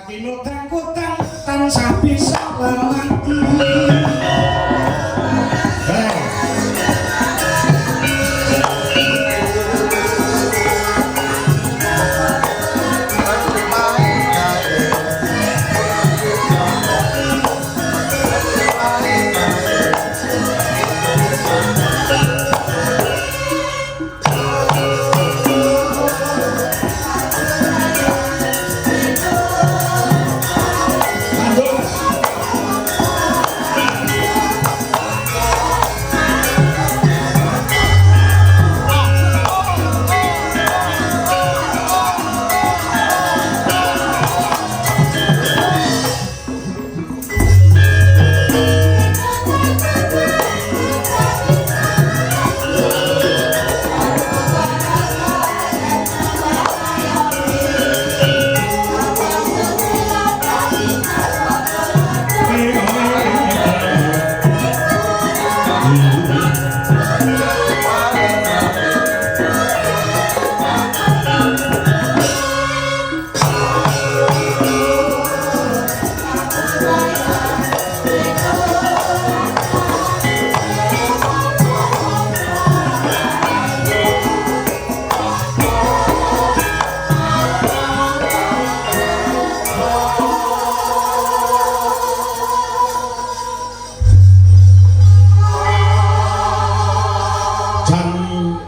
Dino takutan tansah bisa lelaki.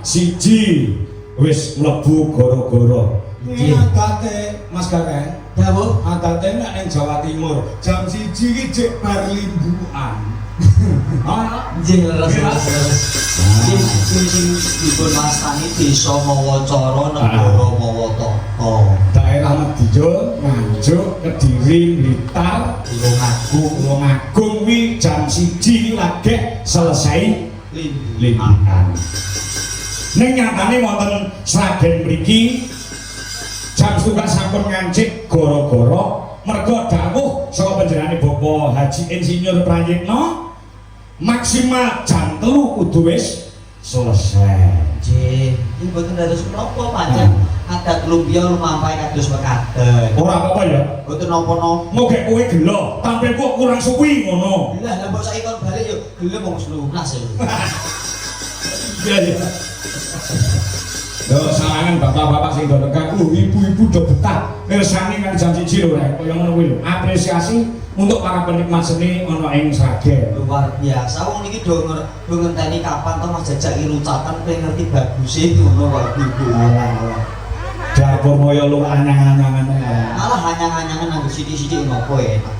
Siji wis mlebu goro-goro. Iki adate Mas Garen. Dawuh, adate nek ning Jawa Timur jam 1 iki jek bar limbuan. Ah, nggih leres. Sing dipun wastani desa Mawacara negara Mawataka. Daerah Mediya, Nganjuk, Kediri, Blitar, Tulungagung kuwi jam 1 lagi selesai limbuan. Ning nyatane wonten Sragen mriki jam setunggal sampun ngancik gara-gara merga dawuh saka panjenengane Bapak Haji Insinyur Prayitno maksimal jam 3 kudu wis selesai. Nggih, iki mboten dados menapa pancen adat lumpia lumampah kados mekaten. Ora apa-apa ya. Mboten napa-napa. Moga kowe gelo, tampilku kurang suwi ngono. Lah mbok saiki kon balik yo gelem wong 11 ya. Iya iya. Yo sarangan bapak-bapak sing do nekakku, ibu-ibu do betah mirsani kan jam 1 lho rek, kaya ngono kuwi lho. Apresiasi untuk para penikmat seni ana ing Sragen. Luar biasa. Wong niki do ngenteni kapan to Mas Jajak irucaken pengen ngerti baguse ngono wae ibu. Dapur moyo lu anyang-anyangan. Malah anyang-anyangan nang sithik-sithik ngopo enak.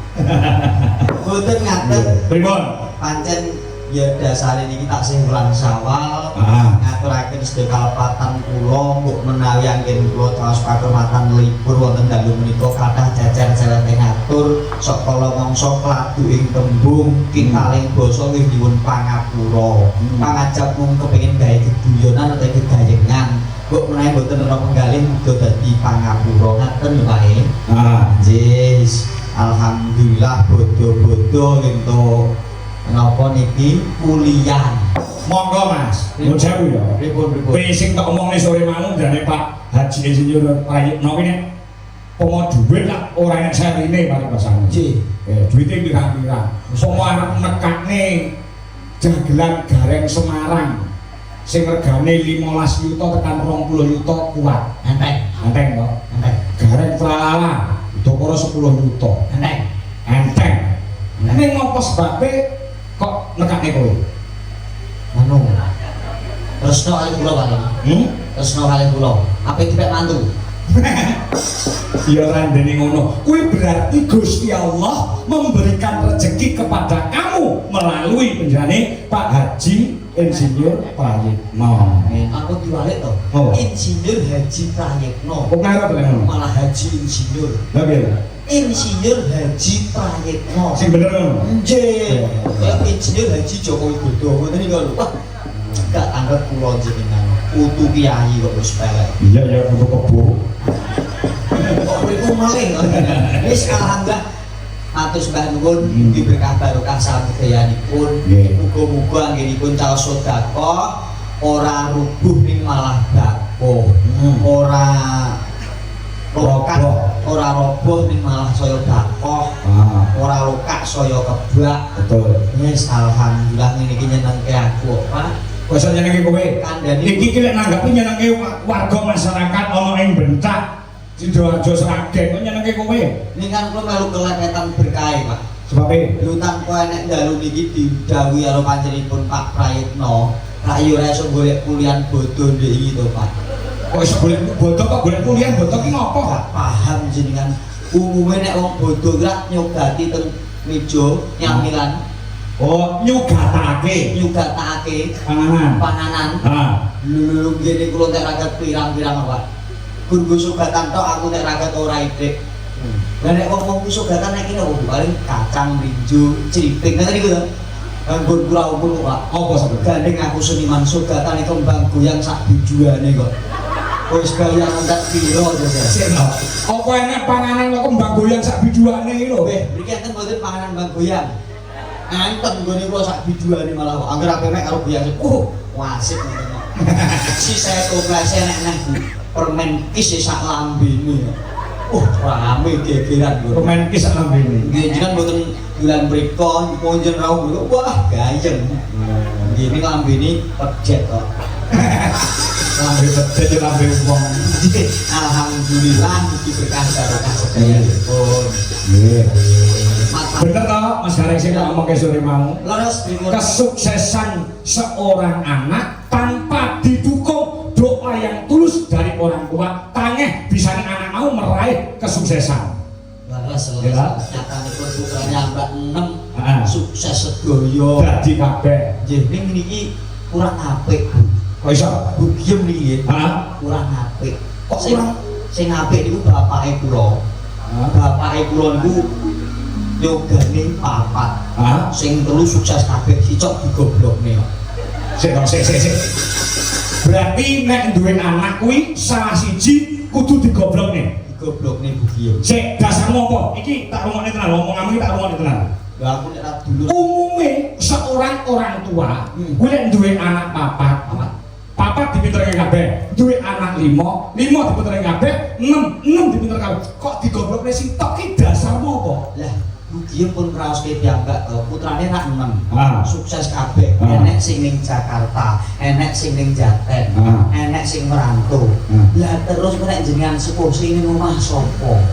Mboten ngaten. Pripun? Pancen ya dasare niki taksih wulan Syawal ngaturaken sedaya kalpatan kula mbok menawi anggen kula taos pakurmatan libur wonten dalu menika kathah jajar jalane ngatur sok kala mangsa kladu ing tembung kitaling basa nggih nyuwun pangapura pangajap mung kepengin gawe geduyonan utawa gedayengan mbok menawi mboten ora penggalih muga dadi pangapura ngaten wae. Jis alhamdulillah bodo-bodo entuk napa niki kuliah. Monggo Mas, nyuwun sewu ya. Pripun. Sing tak omongne sore mau jane Pak Haji Insinyur Prayitno kuwi nek pomo dhuwit lah ora enek serine paribasane. Nggih. Duwite pirang-pirang. Pomo arep nekakne jagelan Gareng Semarang sing regane 15 yuta tekan 20 yuta kuat. Enteng to? Enteng. Gareng Tralala udakara 10 yuta. Enteng. Ning ngopo sebabe kok nekakne kowe? Anu. Tresno kali kula Pak. Tresno kali kula. Ape dipek mantu. Ya randene ngono. Kuwi berarti Gusti Allah memberikan rezeki kepada kamu melalui penjane Pak Haji Insinyur Prayitno. Aku diwalik to. Insinyur Haji Prayitno. Kok karo ngono? Malah Haji Insinyur. Lah piye? Insinyur Haji Prayitno. Sing bener ngono. Nggih. Ya Insinyur Haji Joko Widodo ngoten niku lho. Wah. Gak anggap kula jenengan putu kiai kok wis pelek. Iya ya putu kebo. Kok niku malih. Wis alhamdulillah atus mbah nuwun mugi berkah barokah sabudayanipun. Muga-muga anggenipun caos sedekah ora rubuh ning malah bakoh. Ora ora roboh ning malah saya bakoh. Ora lokak saya kebak. Betul. Yes, alhamdulillah ngene iki nyenengke aku, Pak. Wis nyenengke kowe. Kandhane Iki ki lek nanggapi nyenengke warga masyarakat ana ing Bencak, Sidoarjo Sragen kok nyenengke kowe. Ning kan kula melu kelepetan berkah, Pak. Sebabe Lho tanpa enek dalu niki didhawuhi karo panjenenganipun Pak Prayitno, rak yo ora iso golek kuliah bodho ndek iki to, Pak. kok iso golek bodo kok golek kuliah bodo ki ngopo? Gak paham jenengan. Umume nek wong bodho rak nyogati teng meja nyamilan. Oh, nyugatake panganan. Lho ngene kula nek ragat pirang-pirang, Pak. Gurgu sugatan tok aku nek ragat ora idik. Lah nek wong sugatan nek kene opo paling kacang brinjo, cripik ngoten niku to. Anggur kula opo Pak? Apa sampeyan? Gandeng aku seniman sugatan kembang goyang sak bijuane kok. Wis kalian entek piro to, Sik. Apa enek panganan kok kembang goyang sak bijuane iki lho. Mriki enten mboten panganan kembang goyang. Enten nggone kula sak bijuane malah kok. Angger ape mek karo goyang. Wasik ngoten kok. Si saya toplase nek permen kis sak lambene. Rame gegeran lho. Permen kis sak lambene. Nggih, jenengan mboten bulan mriko ponjen rawuh lho. Wah, gayeng. Nggih, ini lambene pejet kok. Lambe pedet lambe wong. Alhamdulillah iki berkah barokah sedayanipun. Nggih. Bener toh Mas Gareng sing ngomong ke sore mau. Leres Kesuksesan seorang anak tanpa didukung doa yang tulus dari orang tua, tangeh bisa anak mau meraih kesuksesan. Leres Ya. nyatanipun putranya Mbak 6 Heeh. sukses sedaya. Dadi kabeh. Nggih, ning niki kurang apik, Bu. Kok iso? Bugiem niki. Heeh. Kurang apik. Kok Sing- kurang? Sing apik niku bapake kula. Bapake kula niku yogane 4. Hah? Sing 3 sukses kabeh, sicok digoblokne. Sik. Berarti nek duwe anak kuwi salah siji kudu digoblokne. Digoblokne bugiem. Sik, dasarmu apa? Iki tak rungokne tenan, omonganmu iki tak rungokne tenan. Lah aku nek ra dulur Umume seorang orang tua kuwi nek duwe anak papat dipinterke kabeh, duwe anak 5 dipinterke kabeh, 6 dipinterke kabeh. Kok digoblokne sing tok ki dasarmu apa? lah bugiem pun kraos ke piyambak to, putrane rak 6. Ah. Sukses kabeh. Ah. Enek sing ning Jakarta, enek sing ning Jaten, Ah. enek sing merantau. Lah terus nek jenengan sepuh sing ning omah sapa?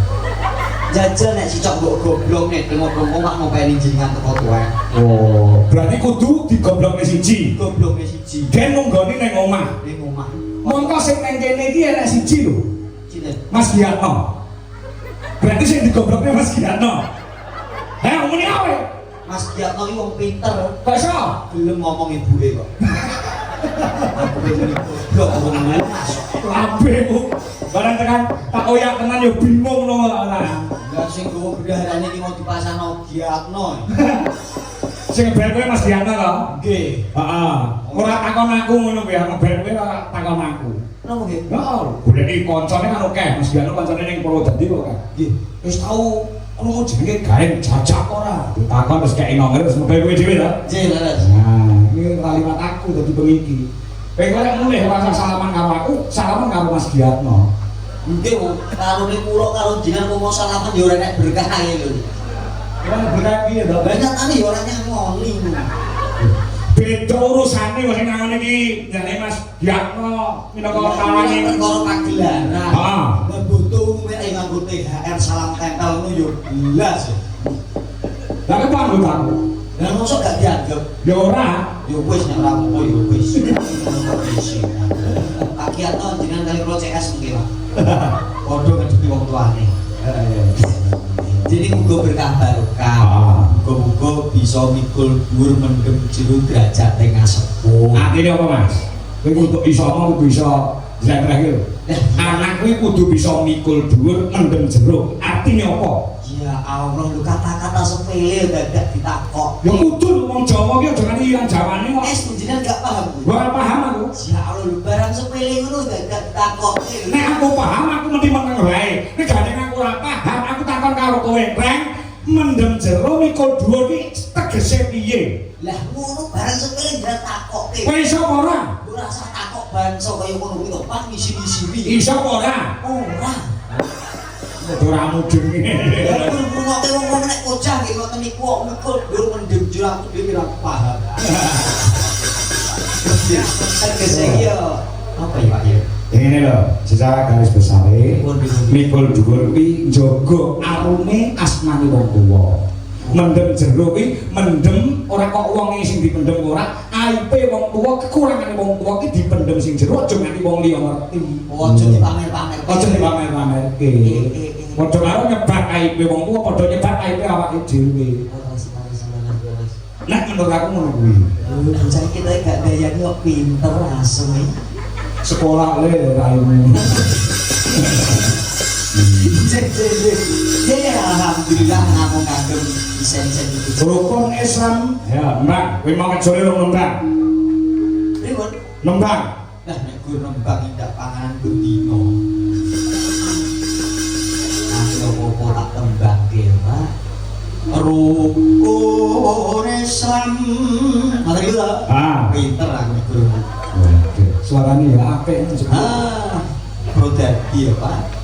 Jajal nek sicok mbok goblok nek tengok-tengok omah ngopeni jenengan teko tuwek. Oh, berarti kudu digoblokne siji. Goblokne siji Gen nunggoni ning omah. ning omah. Mongko sing nang kene iki enek siji lho. Cinten. Mas Giatno. Berarti sing digoblokne Mas Giatno. Muni awe. Mas Giatno iki wong pinter, Kok iso? gelem ngomong ibuke kok. Aku pengen goblok wong mas. Labemu. Barang tekan tak oyak tenan yo bingung ngono lah. Lah sing gowo bendaharane iki mau dipasangno Giatno. Sing ngebel kowe Mas Giatno to? Nggih. Heeh. Ora takon aku ngono kuwi, ngebel kowe ora takon aku. Napa nggih? Heeh, goleki kancane kan akeh. Mas Giatno kancane ning Purwodadi kok kan. Nggih. Wis tau krungu jenenge Gaeng Jajak ora? Ditakon terus kei nomor terus ngebel kowe dhewe to. Nggih, leres. Nah, ini kalimat aku dadi pengiki. Kowe kok mulih ora salaman karo aku, salaman karo Mas Giatno. Nggih, karo ning kula karo jenengan mau salaman ya ora nek berkah ae lho. Kira berkah piye to? Banyak tani ya ora nyangoni. Beda urusane wis nang iki jane Mas Giatno minangka tawangi perkara pagelaran. Heeh. Lah butuh umume ae nganggo THR salam tempel ngono yo jelas. Lah kok panggo aku? Lah mosok gak dianggap. Ya ora. Yo wis nek ora apa yo wis. Pak Giatno jenengan kali kula CS mungkin Pak. Padha ngedepi wong tuane. Jadi muga berkah barokah. Muga-muga bisa mikul dhuwur mendem jero derajat teng sepuh. Artine apa Mas? Kowe kudu iso kudu iso jlek-jlek lho. Anak kuwi kudu bisa mikul dhuwur mendem jero. Artine apa? Ya Allah, lu kata-kata sepele dadak ditakok. Ya kudu wong Jawa ki aja nganti ilang jawane kok. Jenengan gak paham. Bu? Gua ora paham aku. Ya Allah, lu barang sepele ngono dadak ditakok. Nek aku paham aku mesti meneng wae. Nek gane aku ora paham aku takon karo kowe, Reng, mendem jero mikul dhuwur ki tegese piye? Lah ngono barang sepele ndak takok. Kowe iso apa ora? Ora usah takok bangsa kaya ngono kuwi to, Pak, ngisi-ngisi. Iso apa ora? Ora. ora mudeng. Ya ngono wong nek kocah nggih ngoten niku kok mikul dur mendem jurang dhewe ora paham. Tegese iki apa ya Pak ya? Ini loh, secara garis besar mikul dhuwur kuwi njaga arume asmane wong tuwa. Mendem jero kuwi mendem ora kok wong sing dipendem ora, aibe wong tuwa, kekurangane wong tuwa ki dipendem sing jero aja nganti wong liya ngerti. Aja dipamer-pamer. Aja dipamer-pamerke. Padha karo nyebat aibe wong tuwa padha nyebat aibe awake dhewe. Nek menurut aku ngono kuwi. Bocah kita gak gaya kok pinter asem. Sekolah le raimu. Ya alhamdulillah aku ngagem isen-isen itu. Rukun Islam, ya Mbak, kowe mau ngejole rong nembang. Pripun? Nembang. Lah nek gue nembang indak panganan bendino. Aku opo tak tembang ge, Pak. Rukun Islam. Ngoten iki lho. Ah, Pinter aku guru. suaranya ya apik. Pro dadi ya, Pak.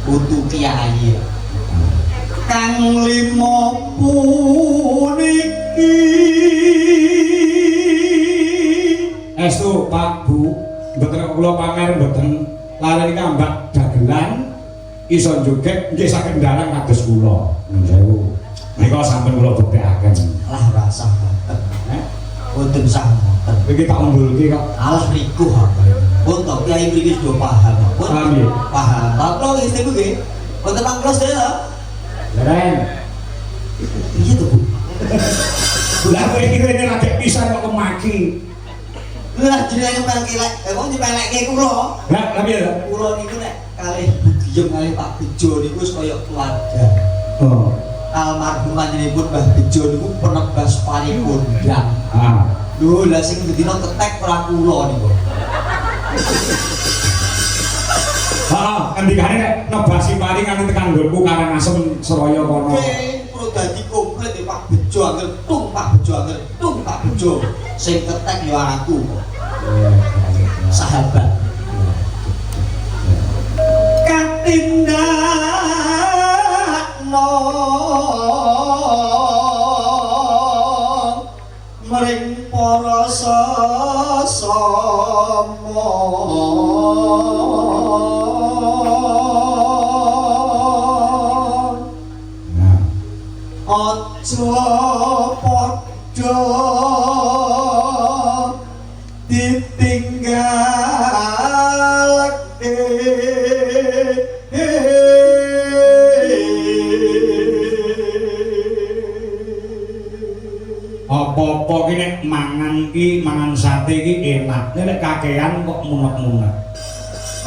Putu kiai. Kang limo puniki. Estu Pak Bu, mboten kula pamer mboten lali ngambak dagelan iso joget nggih saged ndalang kados kula. Nuwun sewu. Nika sampun kula buktekaken. Lah rasa mboten. Mboten sah mboten. Iki tak umbulke kok. Alah riku apa ya. Untuk kiai mriki sudah paham. Paham ya? Paham. Kalau istimewa nggih. Mboten mangklos dhewe lho. Leren. Iya tuh, Bu. Lah kowe iki rene lagi pisan kok kemaki. Lah jenenge pelek lek, wong dipelekke kula. Lah piye to? Kula niku nek kalih diem kalih Pak Bejo niku wis kaya keluarga. Oh. Almarhum panjenenganipun Mbah Bejo niku penebas paripundang. Ah. Lho, lah sing bedino ketek ora kula niku. Heeh, ngendikane nek nebasi pari nganti tekan nggonku Karangasem Seraya kono. Oke, perlu dadi komplit ya Pak Bejo angel tung Pak Bejo angel tung Pak Bejo. Sing ketek ya aku. Sahabat. Katindakno mring para sesama. Aja padha ditinggalke apa-apa ki nek mangan sate ki enak. Nek kakean kok munek-munek.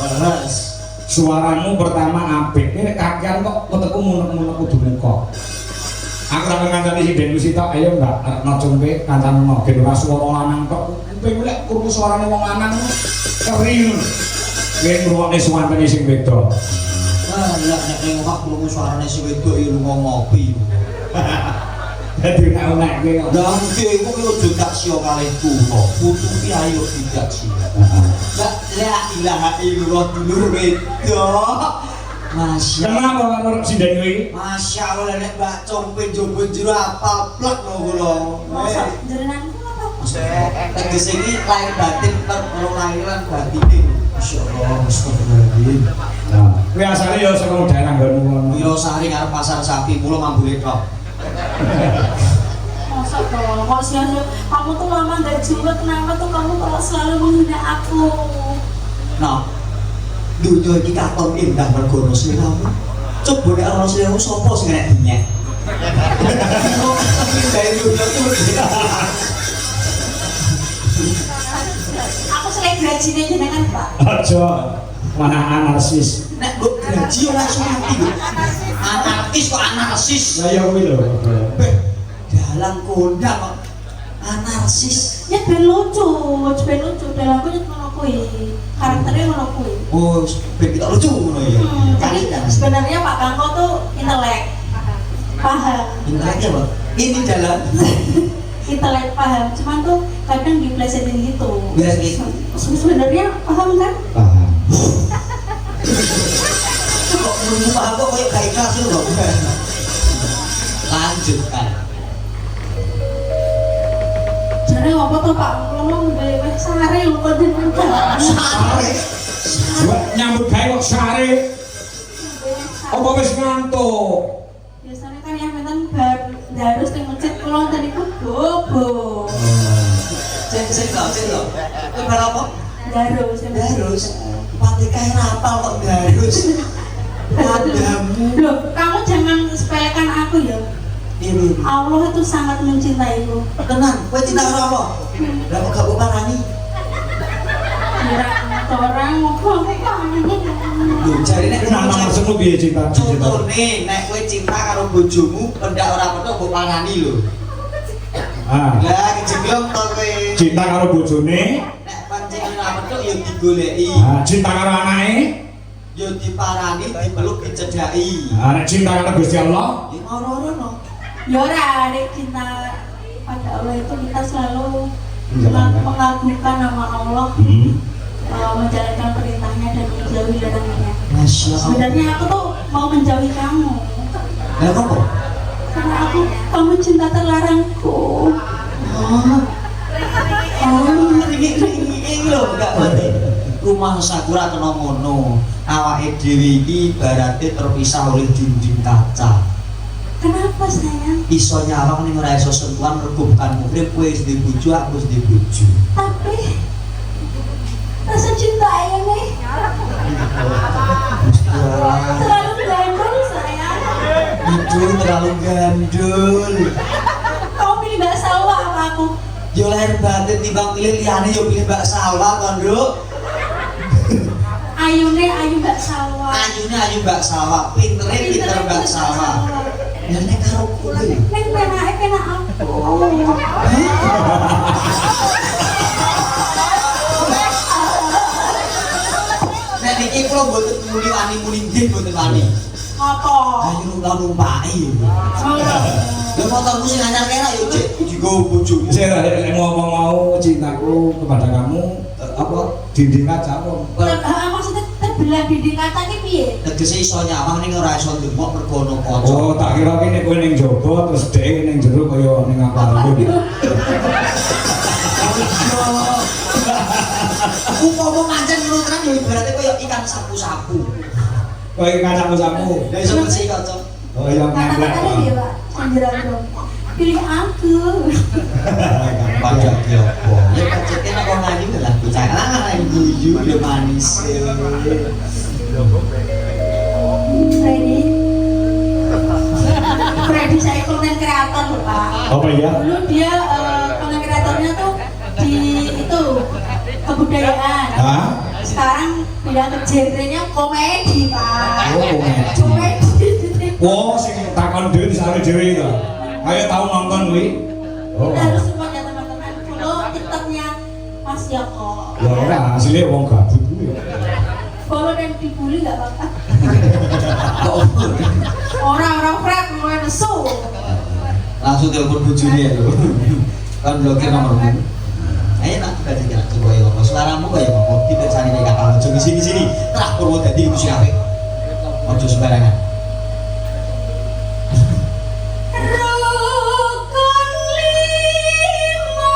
Leres. Suaramu pertama apik, nek kakean kok weteku munek-munek kudu muka. Aku sampe ngancani si Den Wisita, ayo Mbak, arep nocompe kancamu gen ora swara lanang tok. Kowe lek krungu suarane wong lanang keri. Kowe ngrungokne suwantene sing beda. Ah, ya nek ngomong krungu suarane sing wedok ya lunga ngopi. Dadi nek kowe Dangke kok ojo tak sio kalih kula. Putu ki ayo tidak sih. La ilaha illallah dulur wedok. Masya kenapa karo si Den kuwi? Masya Allah nek Mbak Compe jowo jero apa plek lho kula. Masa jenengan ku apa? Tegese iki lahir batin lahiran batine. Masya Allah, astagfirullahaladzim. Nah, kuwi asale ya saka daerah nggonmu kono. Wirosari karo pasar sapi kula mambule tok. Masa dong, kok sih kamu tuh lama gak juga, kenapa tuh kamu kalau selalu menghina aku? Nah, dunia iki katon indah mergo ana sliramu. Coba nek ana sliramu sapa sing nek dinyek? Kayak dunia iki Aku selain gajinya jenengan Pak. Aja mana anarsis. nek mbok gaji ora iso mati. Anarkis kok anarsis. Lah ya kuwi lho. Dalang kondang kok anarsis. Ya ben lucu dalam aku nyet ngono kuwi. Karakternya ngono kuwi. Oh, ben kita lucu ngono ya. Jadi sebenarnya Pak Kangko tuh intelek. Paham. Inteleknya apa? Ini jalan. Intelek paham, cuman tuh kadang diplesetin gitu. Ya gitu. Sebenarnya paham kan? Paham. Kok Muka aku kayak gak ikhlas itu loh. Lanjutkan. Jadi apa tuh Pak? Ngomong beli sare lu kok dengan Sare. Buat nyambut gawe kok sare. Apa wis ngantuk? Biasanya kan yang penting bar harus di masjid kulon tadi ku bobo. Cek lho. Kowe bar apa? Darus. Garus. Pati kae rapal kok garus. Padamu. Loh, kamu jangan sepelekan aku ya. Ini. Allah itu sangat mencintaiku. Tenang, kowe cinta karo apa? Lah kok gak parani? Kira orang ngomong Lho, jarine Nah, maksudmu piye cinta? Contone nek kowe cinta karo bojomu pendak ora petuk mbok parani lho. Ah, Lah kejeglong to kowe. cinta karo bojone, Nek pancen ora petuk ya digoleki. cinta karo anake, Ya diparani, dipeluk, dicedhaki. nek cinta karo Gusti Allah, Ya ora-ora. ya ora Dek, cinta pada Allah itu kita selalu Menjalankan. mengagungkan nama Allah, menjalankan perintahnya dan menjauhi larangannya. Masya Allah. Sebenarnya aku tuh mau menjauhi kamu Lah kok? karena kamu cinta terlarangku. Ringi lho, enggak berarti. Rumah sakura kena ngono. Awake dhewe iki ibarate terpisah oleh dinding kaca. Kenapa sayang? Iso nyawang ning ora iso sentuhan mergo bukan muhrim, kowe wis di bojo, aku wis di bojo. Tapi rasa cinta ini terlalu gandul sayang. Itu terlalu gandul. Kamu pilih Mbak Salwa apa aku? Yo lahir batin timbang pilih liyane yo pilih Mbak Salwa to, Nduk. Ayu Mbak Salwa. Ayune ayu Mbak Salwa, pintere pinter Mbak Salwa. Ya nek karo kowe. Neng penake penak aku. Nek niki kula mboten muni wani muni nggih mboten wani. Apa? Ayo numpaki. Lha motorku sing anyar kena yo Cik, digo bojomu. saya ngomong mau cintaku kepada kamu, apa dinding kaca apa? Maksudnya terbelah dinding kaca ki piye? Tegese iso nyawang ning ora iso ndemok mergo ono kaca. Oh, tak kira kene kowe ning jaba terus dhek ning jero kaya ning akuarium. Aku ngomong ancen ngono tenan yo ibarate koyo ikan sapu-sapu. Kowe kacamu-samu. Lah iso bersih kaca. Oh, yang ngemplek. Kata-kata dia Pak, sandiran dong. Pilih aku. Pada apa? Ya kacete nek wong ayu lah bocah. Ah, guyu yo manis. Freddy saya konten kreator loh Pak. Apa ya? Dulu dia konten kreatornya tuh di itu kebudayaan. Hah? Sekarang pindah ke genrenya komedi Pak. Oh, komedi. Komedi. Wow, sing takon dhewe disare dhewe to. Ayo tau nonton kuwi. Oh. Kita harus support ya teman-teman. Follow TikToknya Mas Yoko. Ya ora, asline wong gabut kuwi. Follow dan dibully nggak apa-apa. Orang-orang Fred mau nesu. Langsung telepon bojone ya lho. Kan blokir nomormu. Ayo nak baca jalan coba ya ngomong. Suaramu kaya ngomong kita cari nek kakak ojo di sini. Terah Purwodadi iku sing apik. Ojo sembarangan. Rukun lima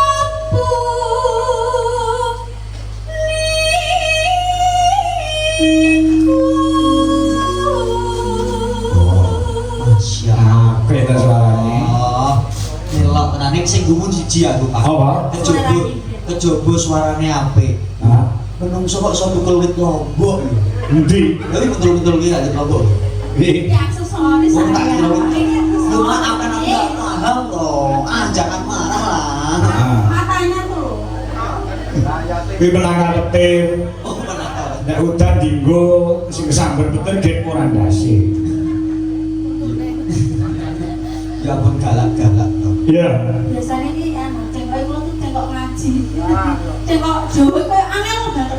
Masya Apik ta suarane. Allah. Nelok tenan ning sing gumun siji aku Pak. Apa? Kejaba suarane apik. Hah? Menungso kok iso tukul wit lombok lho. Endi? Lha betul-betul ki gak lombok. Iki Ini aksesoris Wong tak kira saya. lu maaf kan aku gak paham loh. Ah jangan marah lah. Matanya tuh. kuwi penangan petir. Oh benar. Nek udan dinggo sing sambar petir get ora ndase. Ya ampun galak-galak toh. Iya. Biasanya ini cengkok itu tuh cengkok ngaji. Cengkok Jawa kayak angel banget.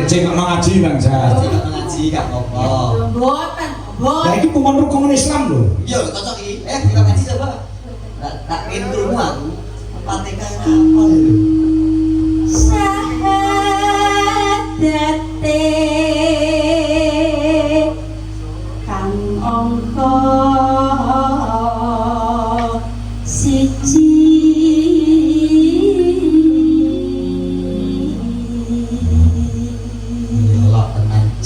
Sing kok ngaji Bang Jas. Tidak mengaji gak apa-apa. Boten, Lah iki pun rukun Islam lho. Iya cocok iki. Kita ngaji coba. Tak ingin krungu aku. Fatihah apa lho? Sahadate kang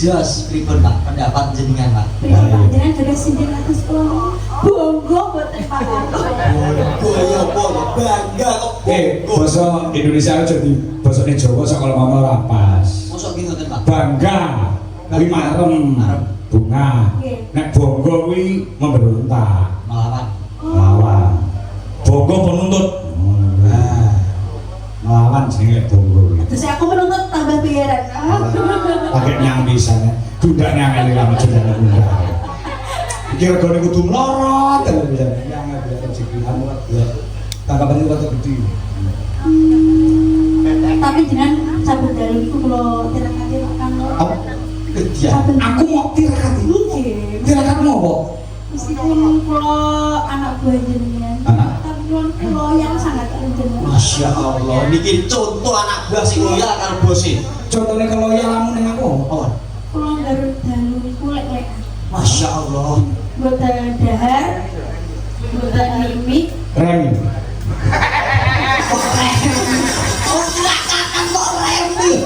Jos, pripun Pak pendapat jenengan Pak? Pripun Pak jenengan gadah sinten atus kula. Bangga boten Pak. Boyo bangga kok. Basa Indonesia aja di basa Jawa sak kalau ngomong ora pas. Mosok ki ngoten Pak. Bangga kuwi marem bunga. Nek bangga kuwi memberontak. Melawan. Bangga penuntut. Nah. Melawan jenenge bangga kuwi. Terus aku menuntut tambah bayaran. Pakai nyang pisan. Dudak nyang elek aja jenenge. Kira gone kudu mlorot terus bisa. Nyang elek rezeki anu ya. Tanggapan itu gede. Tapi jenengan sabun dalu iku kula tirakake Pak Kang. Apa? Aku mau tirakat iki. Tirakat mau apa? Meskipun kula anak buah jenengan, tapi kula yang sangat jenengan. Masya Allah, niki contoh anak buah sing loyal karo bose. Contohnya kalau ya lamun ning aku. Oh. Kula garut dalu iku lek-lekan. Masya Allah. Mboten dahar, mboten mimik, Remi. Oh, silakan kok remi.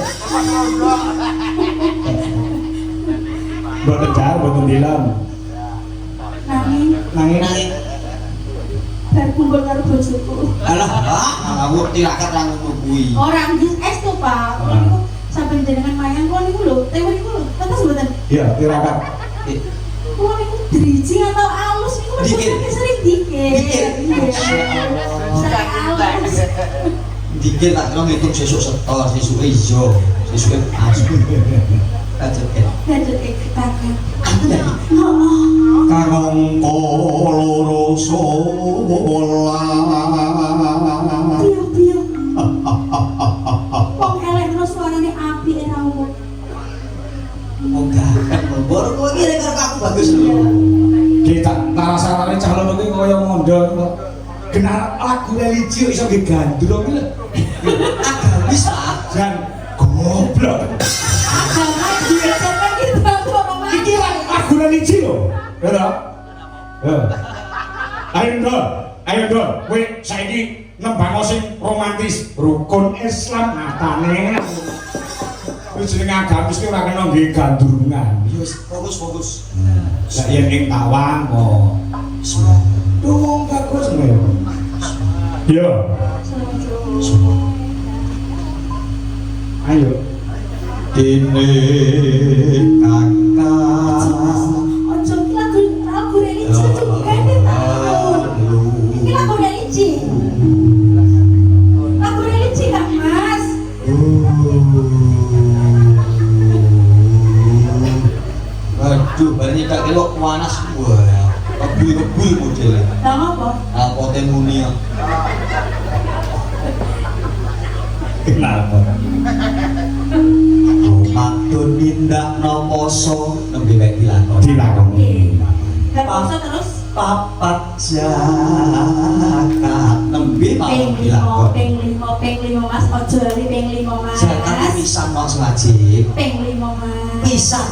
Boten jar, boten dilam. Nanging bar kumpul karo bojoku. Alah, kamu tirakat ra ngono kuwi. Orang dis es tuh Pak. Kula niku sampeyan jenengan mayang kula niku lho, tewe niku lho. Pantes mboten? iya, tirakat. Kula niku driji atau alus niku Dikit. sering dikit. Dikit. Alus. Dikit tak kira ngitung sesuk setor, sesuk ijo, sesuk asu. Lanjut ya. Lanjut kakak. Aku tadi. Oh. Karong loro sola. Piye. Wong elek terus suarane apik ra umum. Enggak, baru kok iki rekor aku bagus lho. Kita tarasarane calon iki kaya mondol. Genar lagu religi iso digandrung iki lho. Agamis Pak. Jan goblok. Iki lagu religi lho. Ya. Ayo dong, kowe saiki nembang sing romantis, rukun Islam matane. Wis jeneng agamis ki ora kena nggih gandrungan. Fokus. Lah yen ing tawang kok. Wong bagus lho. Yo. Ayo. Dene kakak. Ojo lagu religi itu ganti tahu. Ini lagu religi. Lagu religi Kak Mas. Aduh, bari tak kelok panas wah. Kebul modelnya. Lah apa? Poten muni ya. Kenapa? Maktun nindak no poso nembe baik dilakoni. Dilakoni. Gak usah terus. Papat zakat nembe mau dilakoni. Ping 5 Mas. Ojo lali ping 5 Mas. Zakat pisan mau wajib. Ping 5 Mas. Pisan.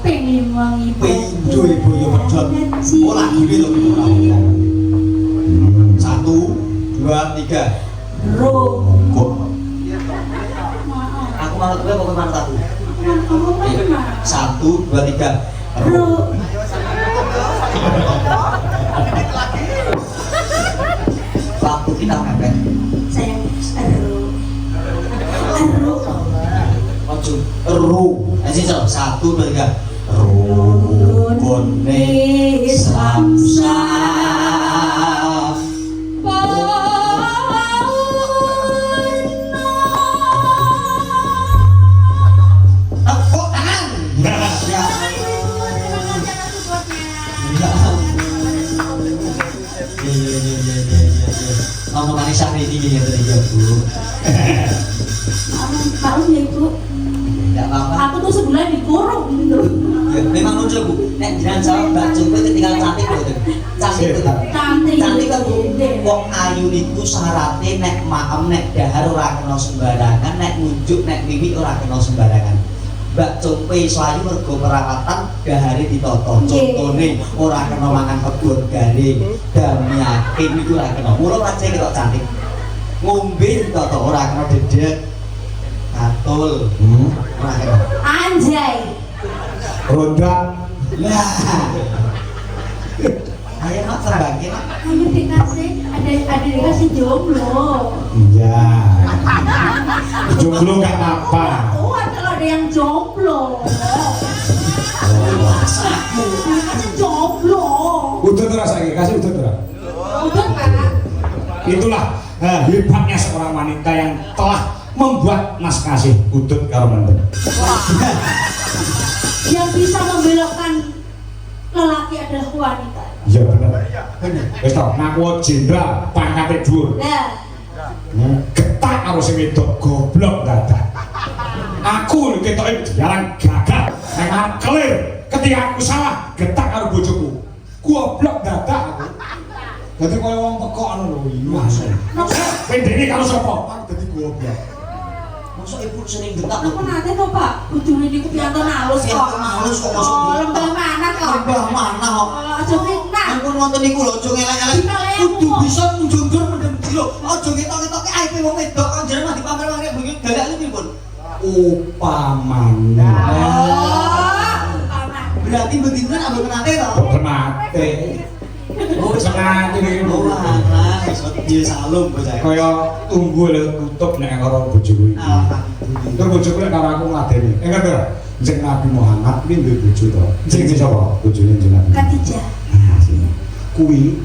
Ping 5 ibu. Pindho ibu yo pedhot. Ora gile to ora. 1 2 3. Rukun. Aku manut kowe apa manut aku? Kamu mana? 1 2 3. Rukun. Waktu kita mepet. Sayang. Ojo ru. Aja 1 2 3. Rukun Islam sah. Tepuk tangan. Mama manis hari ini ya tadi ya Bu. Maklum ya Ibu. Tidak apa-apa. Aku tuh sebulan dikurung gitu. Ya, memang lucu Bu. Nek jenengan jawab Mbak Jumpe ketinggalan cantik loh. Cantik tuh. Cantik. Cantik kan Bu. Wong ayu niku syaratnya nek maem nek dahar ora kena sembarangan, nek ngunjuk nek wiwi ora kena sembarangan. Mbak Jumpe sayu mergo perawatan dahare ditata. Contone ora kena mangan kebon garing, damiakin niku ora kena. Mula pancen ketok cantik. Ngombe ditata ora kena dedek. Gatul. Ora kena. Anjay. Roda. Lah. Ayo nak terbagi nak. Ayo dikasih, ada dikasih jomblo. Iya. Jomblo nggak apa. Tuhan kalau ada yang jomblo. Kasih jomblo. Udah terasa kasih udah terasa. Udah Pak. Itulah hebatnya seorang wanita yang telah membuat Mas Kasih udut karo mendem. Yang bisa membelokkan lelaki adalah wanita. Iya benar. Wis to, ngaku jenderal pangkate dhuwur. Nah, Getak karo sing wedok goblok dadak. Aku lho ketoke jarang gagal. Nek arep clear ketika aku salah getak karo bojoku. Goblok dadak aku. Dadi koyo wong pekok ngono lho. Iya. Pendene karo sapa? Aku dadi goblok. Masuk ibu sering getak apa nanti tuh Pak? Ujungnya di kupianton halus kok. Halus kok masuk. Oh, lembah mana kok? Lembah mana kok? Aja fitnah. Ampun wonten niku lho aja ngelek-elek. Kudu bisa njunjur mendem jero. Aja ketok-ketoke aibe wong wedok kan jeneng mah dipamer-pamer begini galak pripun? Upamane. Berarti betinten ambek menate to? Penate. Oh, senate iki. Oh, alah, iso dia salum bocah. Kaya tunggu lho tutup nek karo bojoku. Alhamdulillah. Terus bojoku nek karo aku ngladeni. Ingat to? Jeneng Nabi Muhammad kuwi duwe bojo to. Jenenge sapa? Bojone jeneng Nabi. Khadijah. Kuwi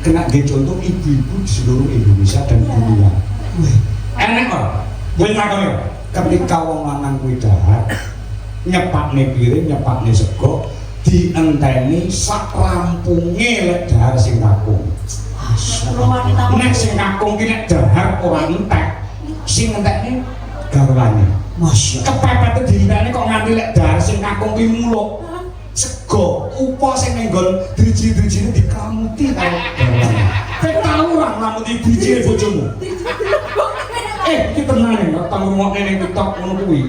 kena ge contoh ibu-ibu di seluruh Indonesia dan dunia. Enak kok. Kowe takon yo. Ketika wong lanang kuwi dahar nyepakne piring, nyepakne sego, dienteni sak rampunge lek dahar sing kakung. Nek sing kakung ki nek dahar ora entek, sing entekne garwane. Masya Kepepete dienteni kok nganti lek dahar sing kakung ki muluk. Sego, upo sing nenggon driji-drijine dikramuti karo garwane. Kowe tau ora ngramuti drijine bojomu? Iki tenan ya, tak ngomongke ning TikTok ngono kuwi.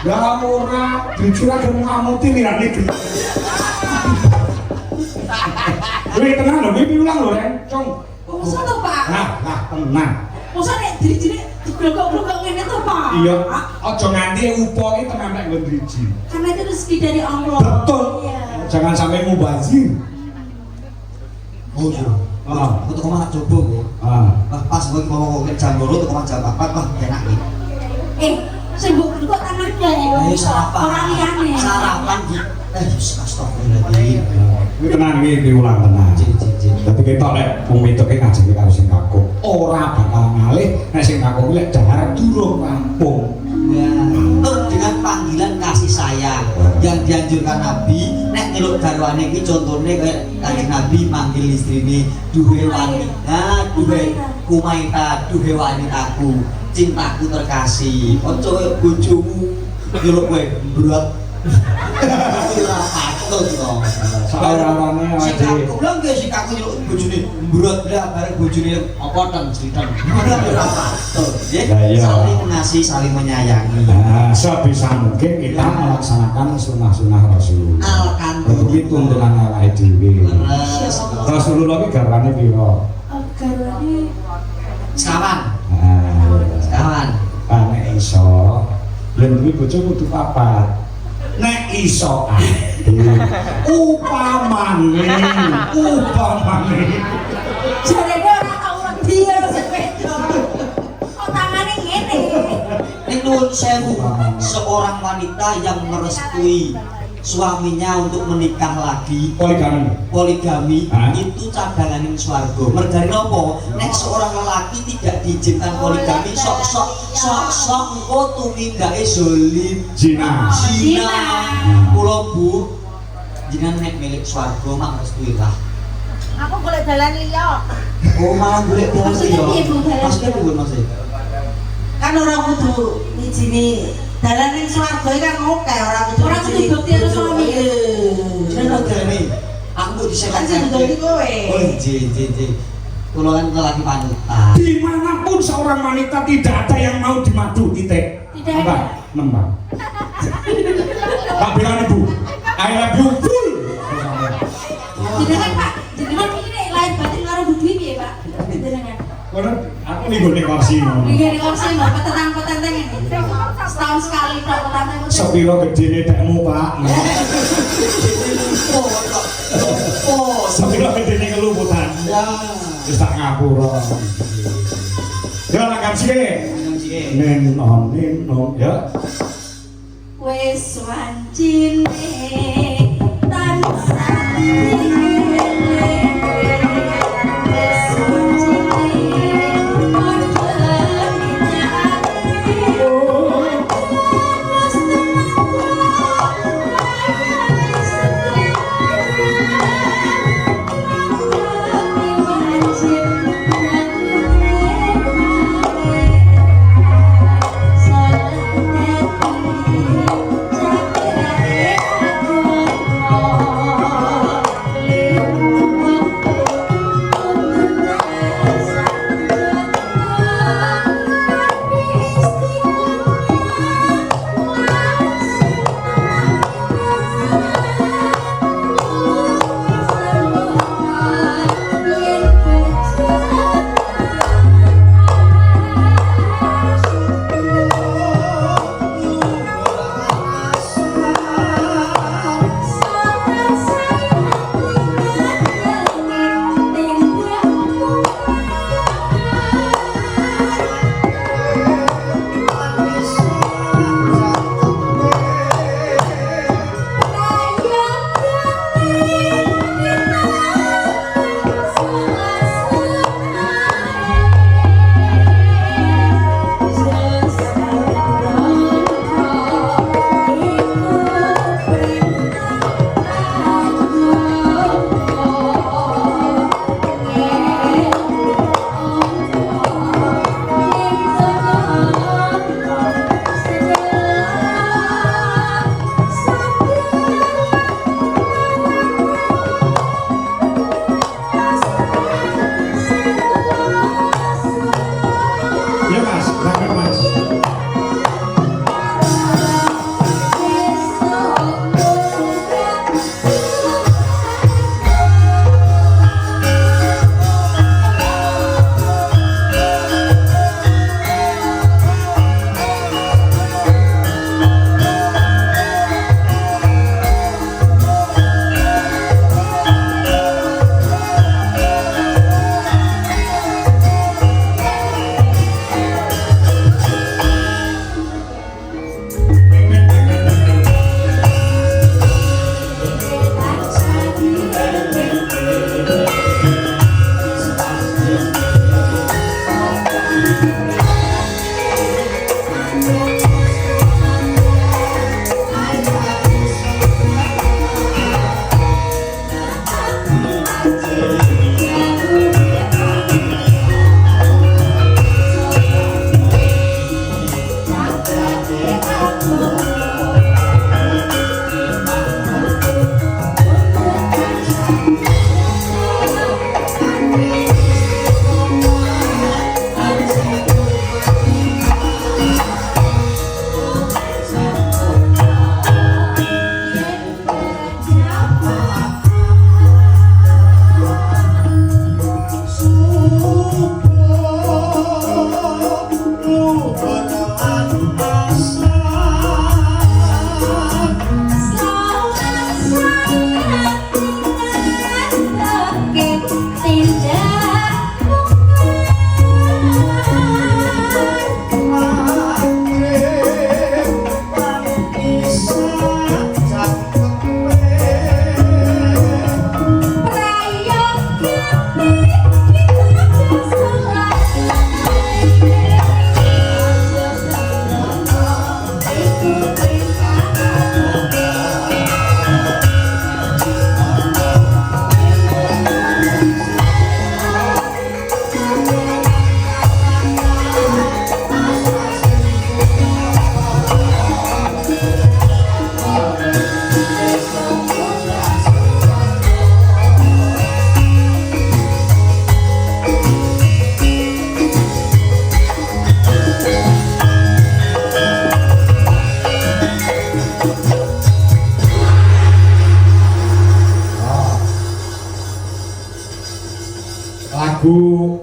Lah ora dicura gelem ngamuti liyane. Kuwi tenan lho, iki ulang lho, Ren. Cung. Masa tuh Pak? Nah, tenan. Masa nek diri-diri diblokok-blokok ngene tuh Pak? Iya, aja nganti upo iki tenan nek nggon driji. Karena itu rezeki dari Allah. Betul. Iya. Jangan sampai mubazir. Oh iya. Ah. Aku tuh kemana coba kok. Pas gue ngomong jam 2 tuh jam 4 wah enak nih. Sibuk kok tangannya. Ayo sarapan. Orang liane. Sarapan di. Astagfirullahaladzim. Ini tenang ini diulang tenang. Tapi kita lek wong wedok iki ngajenge karo sing kakung, ora bakal ngalih nek sing kakung lek dahar durung rampung. Ya, tur dengan panggilan kasih sayang yang dianjurkan Nabi nek nyeluk garwane iki contone kayak Kanjeng Nabi manggil istrine duhe wanita, duhe kumaita, duhe wanitaku, cintaku terkasih. Ojo koyo bojomu nyeluk kowe mbrot. Ora patut to. Saorane Sing aku bilang ge sing aku nyeluk bojone mbrot lah bareng bojone apa ten cerita. Ora patut. Ya saling mengasihi, saling menyayangi. Nah, sebisa mungkin kita melaksanakan sunnah-sunnah Rasul. Alhamdulillah. Begitu tuntunan awake dhewe. Rasulullah iki garwane piro? Garwane Sekawan. Nah, Sekawan. nek iso yen duwe bojo kudu papat. Nek iso upamane jarene ora tau wedi karo sing wedok. Kok tangane ngene. Ning nuwun sewu, seorang wanita yang merestui suaminya untuk menikah lagi poligami itu cadangan swarga. Mergane napa? Nek seorang lelaki tidak diizinkan poligami sok-sok engko tumindake zalim, zina. Kula Bu, jenengan nek milik swarga mak restui lah. Aku golek dalan liya. Oh, malah golek dalan Maksudnya liya. piye, Bu, dalan Maksudnya liya? piye, Mas? Kan ora kudu ngijini dalan ning swarga iki kan oke ora kudu. Ora kudu bukti karo suami. Jenengan dalane aku mbok disekat. Kan sing dadi kowe. Oh, nggih. Kula kan lelaki panutan. Dimanapun seorang wanita tidak ada yang mau dimadu titik. Tidak ada. Nembang. Tak bilang ibu, I love you full. Jenengan Pak, jenengan iki nek lain batin karo Bu Dwi piye Pak? Jenengan. Karena aku Ini gue kursi. Iya di kursi mbak petentang ini. Setahun sekali tok petentang. Sepiro gedene dekmu Pak. Oh, Sepiro gedene keluputan. ya. Wis tak ngapura. Ya langgan sike. Anjing sih. Nenon ya. Wis wancine tansah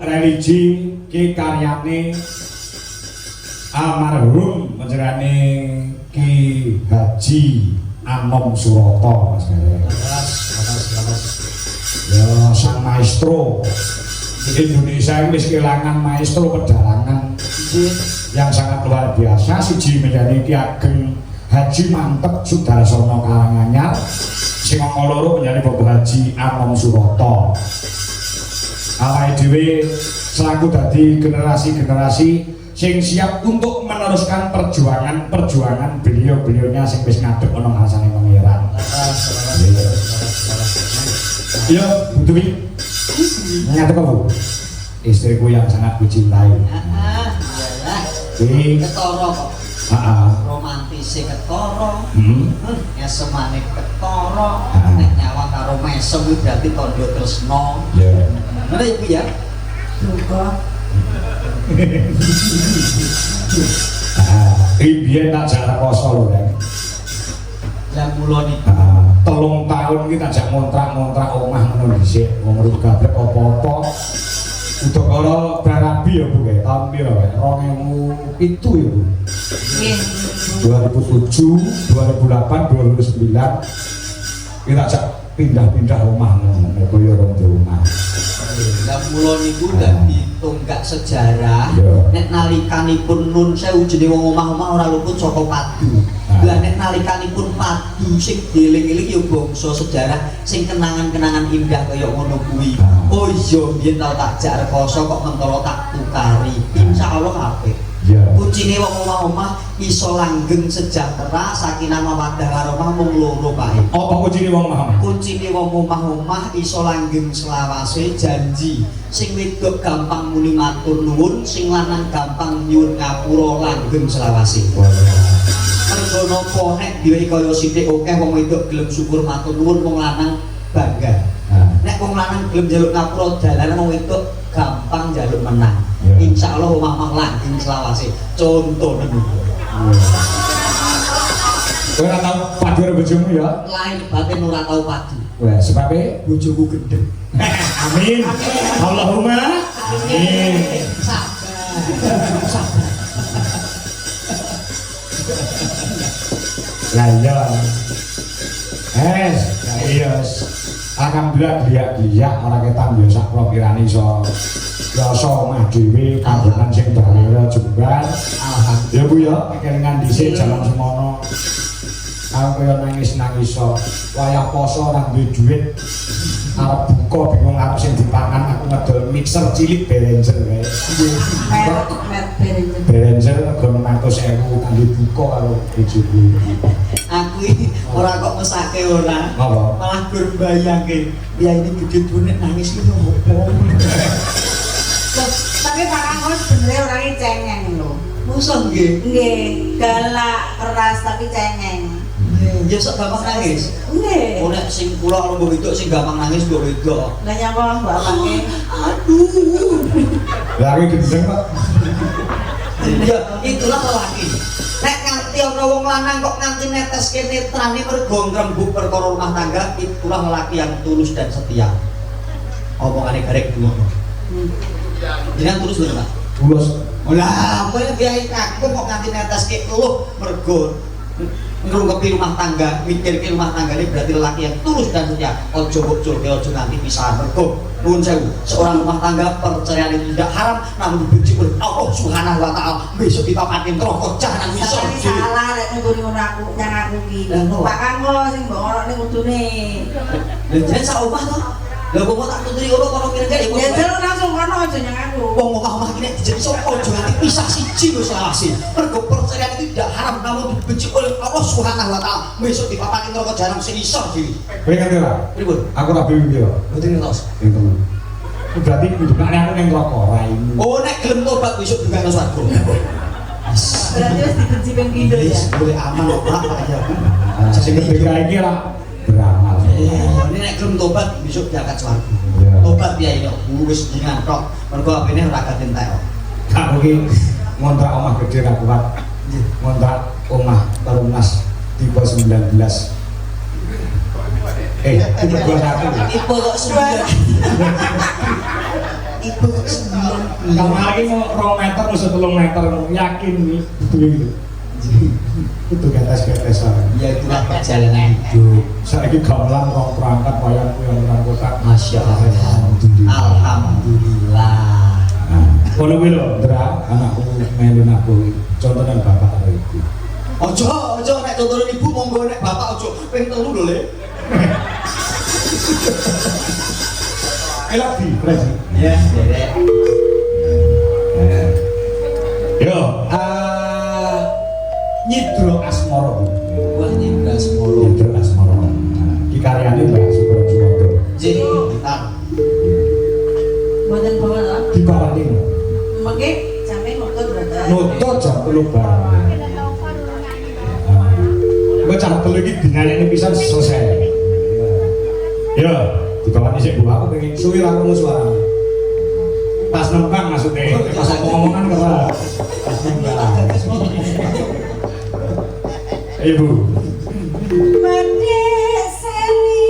religi ki karyane almarhum panjenengane Ki Haji Anom Surata Mas Gareng. Ya sang maestro Indonesia wis kelangan maestro pedalangan yang sangat luar biasa. Siji menjadi Ki Ageng Haji Mantep Sudarsono Karanganyar, sing loro menjadi Bapak Haji Anom Surata. Awake dhewe selaku dadi generasi-generasi sing siap untuk meneruskan perjuangan beliau-beliaunya sing wis ngadeg ana ngarsane pangeran. Ya, Bu Dewi. Ngadeg apa, Bu? Istriku yang sangat kucintai. Iyalah. Ketara kok. Heeh. Romantise ketara. Esemane ketara. Nek nyawa karo mesem kuwi berarti tandha tresna. Ya. Ngene iku ya. Juga Biyen tak jak rekoso lho, Rek. Lah kula niki 3 tahun kita jak ngontrak-ngontrak omah ngono dhisik, wong urip gablek apa-apa. Udakara Barabi ya Bu, tahun piro wae? 2007 ya Bu. nggih 2007, 2008, 2009 kita jak pindah-pindah omah ngono, kaya rong di omah. Lah kula niku dadi tonggak sejarah. Iya. Nek nalikanipun nun sewu jenenge wong omah-omah ora luput saka padu. Lah nek nalikanipun padu sing dieling-eling ya bangsa sejarah sing kenangan-kenangan indah kaya ngono kuwi. Oh iya, biyen tau tak jak rekoso kok mentolo tak tukari. Insyaallah apik. Ya. Kucine wong omah-omah iso langgeng sejahtera, sakinah mawaddah warahmah mung loro kae. Apa kuncine wong omah? Kuncine wong omah-omah iso langgeng selawase janji. Sing wedok gampang muni matur nuwun, sing lanang gampang nyuwun ngapura langgeng selawase. Mergo napa nek diwehi kaya sithik akeh wong wedok gelem syukur matur nuwun, wong lanang bangga. Nek wong lanang gelem njaluk ngapura dalanan, wong wedok gampang njaluk menang. Insyaallah omah-omah langgeng selawase. Conto niku. Kowe ora tau padu karo bojomu ya? Lain batin ora tau padu. Wah, sebabnya Bojoku gendeng. amin. Allahumma amin. Sabar. Lah iya. Iya. Alhamdulillah dia orang kita biasa prokiran iso omah dhewe panggonan sing bahaya jembar. Alhamdulillah. Ya Bu ya, kelingan dhisik jalan semono. Aku kaya nangis-nangis wayah poso ora duwe dhuwit. Arep buka bingung arep sing dipangan, aku ngedol mixer cilik Berenzer wae. met berenjen Berenzer rega 600.000 kanggo buka karo bojoku. Aku ini ora kok mesake ora. Apa? Malah gur bayangke. Ya ini gede duit nangis itu opo. tapi Pak Kangkos sebenarnya orangnya cengeng loh. Musuh nggih. Nggih, galak keras tapi cengeng. Ya sok gampang nangis. Nggih. Oh nek sing kula karo mbok wedok sing gampang nangis mbok wedok. Lah nyapa mbak apake? Aduh. Lah aku gendeng kok. Ya itulah lelaki. Nek nganti ana wong lanang kok nganti neteske netrane mergo ngrembug perkara rumah tangga, itulah lelaki yang tulus dan setia. Omongane garek ngono. Jenengan tulus lho, Pak. Tulus. Lah, kowe biayi aku kok nganti neteske eluh mergo ngrungkepi rumah tangga, mikirke rumah tangga ini berarti lelaki yang tulus dan setia. Ojo bocor, ojo nganti pisahan mergo nuwun sewu. Seorang rumah tangga perceraian itu tidak haram, namun dibenci oleh Allah Subhanahu wa taala. Besok kita pakai neraka jahanam iso. Salah nek nunggu ngono aku nyang aku ki. Pak Kangkos sing mbok ono ning udune. Lha jeneng sak omah to? Lha kok tak tuturi ngono kono kira-kira Ya jero langsung kono aja nyang aku. wong omah-omah iki nek dijadi sapa aja nganti pisah siji lho selawase. Mergo perceraian itu tidak haram, namun dibenci oleh Allah Subhanahu wa taala. Besok dipapani neraka jahanam sing iso dhewe. Kowe ngerti ora? Pripun? Aku ora bingung ya. Mboten ngertos. Itu. Berarti hidupane aku ning neraka ora ini. Oh nek gelem tobat besok juga nang swarga. Berarti wis dibenci ping pindho ya. Boleh aman kok Pak ya. Sing ketiga iki ora beramal. Ini nek gelem tobat besok diangkat swarga. Tobat ya ini wis ngantok. Mergo apene ora katentek kok. Aku ki ngontrak omah gede ra kuat. Ngontrak omah Tarumnas tipe 19. Tipe 21. Tipe kok 9. Ibu 9 Kalau lagi mau 2 meter, musuh 3 meter, yakin nih, begitu. Itu getes-getes lah. Ya itulah perjalanan hidup. Saya ini gamelan rong perangkat wayang yang orang kotak. Masya Allah. Alhamdulillah. Kalau bilo, dera anakku melun aku, contohnya bapak atau ibu. Ojo nek contohnya ibu monggo nek bapak ojo ping 3 lho Le. Elak di, Presi. Ya, Dedek. Yo, Nyidro Asmoro. Wah, Nyidro Asmoro. Nyidro Asmoro. Di karyanya Mbak Suprojuwoto. Jadi, gitar. Buatan bawa lah. Di bawah ini. Mengke sampai motor berada. Nutut jam telu bareng. Gue cara telu ini dinyanyi bisa selesai. Yo, di bawah ini sih aku pengen suwi lah kamu suara. Pas nembang maksudnya, pas aku ngomongan ke pas nembang. Ibu. Medeseni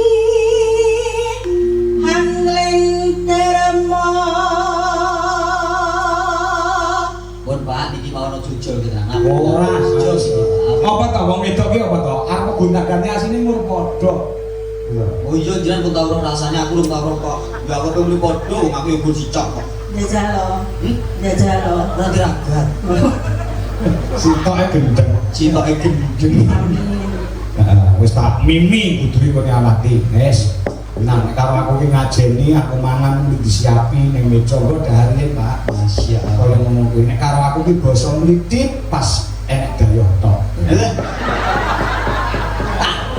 hangling termo. Pun Pak, niki mau ono jujur kita. Ora, jujur sih. apa tau wong wedok ki apa tau? Arep gunakane asine mur padha. Oh iya jenengan pun tau rasanya aku belum tau kok. Ya aku beli padha, aku yo beli cocok kok. Jajal lo. Jajal lo. Nanti ragat. Sitoke gendeng. Cinta gendeng. Wis tak mimi kudu kene alati. Wis. Nah, nek karo aku ki ngajeni, aku mangan disiapi ning meja kok dahare, Pak. Masya Kaya Allah. ngomong kuwi nek karo aku ki basa mlithit pas enek daya tok.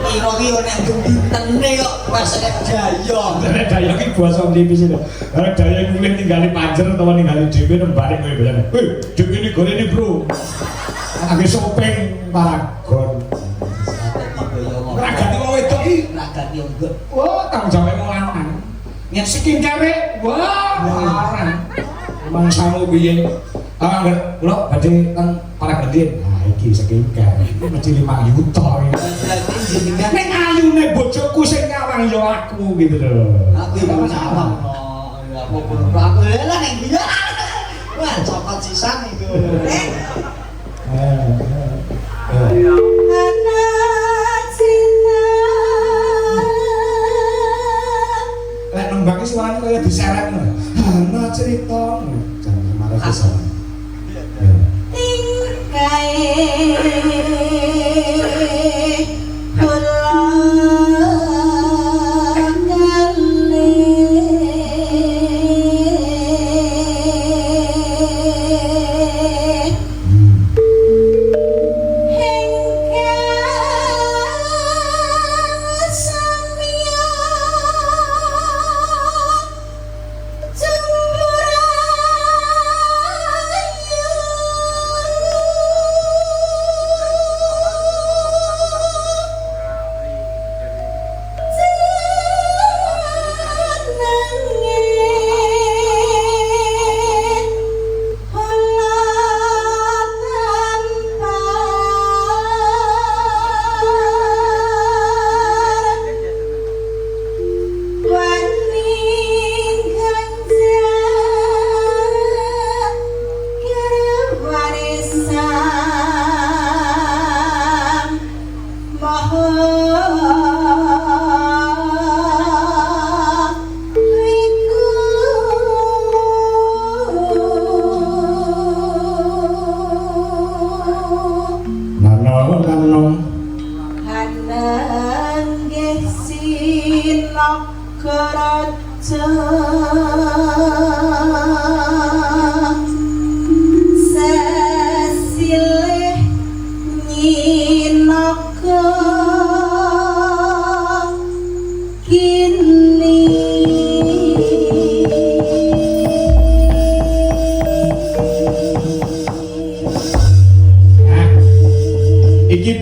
Kira ki yo nek gendene kok pas nek jaya. Nek daya ki basa mlithit sih. Nek daya mulih ninggali panjer utawa ninggali dhewe nembane kowe bilang. Hei, dek ini gorene, Bro. Agak sopeng paragon. Ragati wong wedok iki. Ragat yo enggak. Wah, tanggung jawab wong lanang. Nyet skincare, wah, larang. Emang samu piye? Enggak, kula badhe teng Paragendin. Nah, iki skincare. Iki mesti 5 juta iki. Berarti jenengan Nek ayune bojoku sing ngawang yo aku gitu lho. aku yo nyawang no. Ya apa pun aku lah ning dia. Wah, cokot sisan itu. Anak cinta. Lek nembang iki suarane kaya diseret ngono. Ana cerita. Jangan marah bisa. Tingkai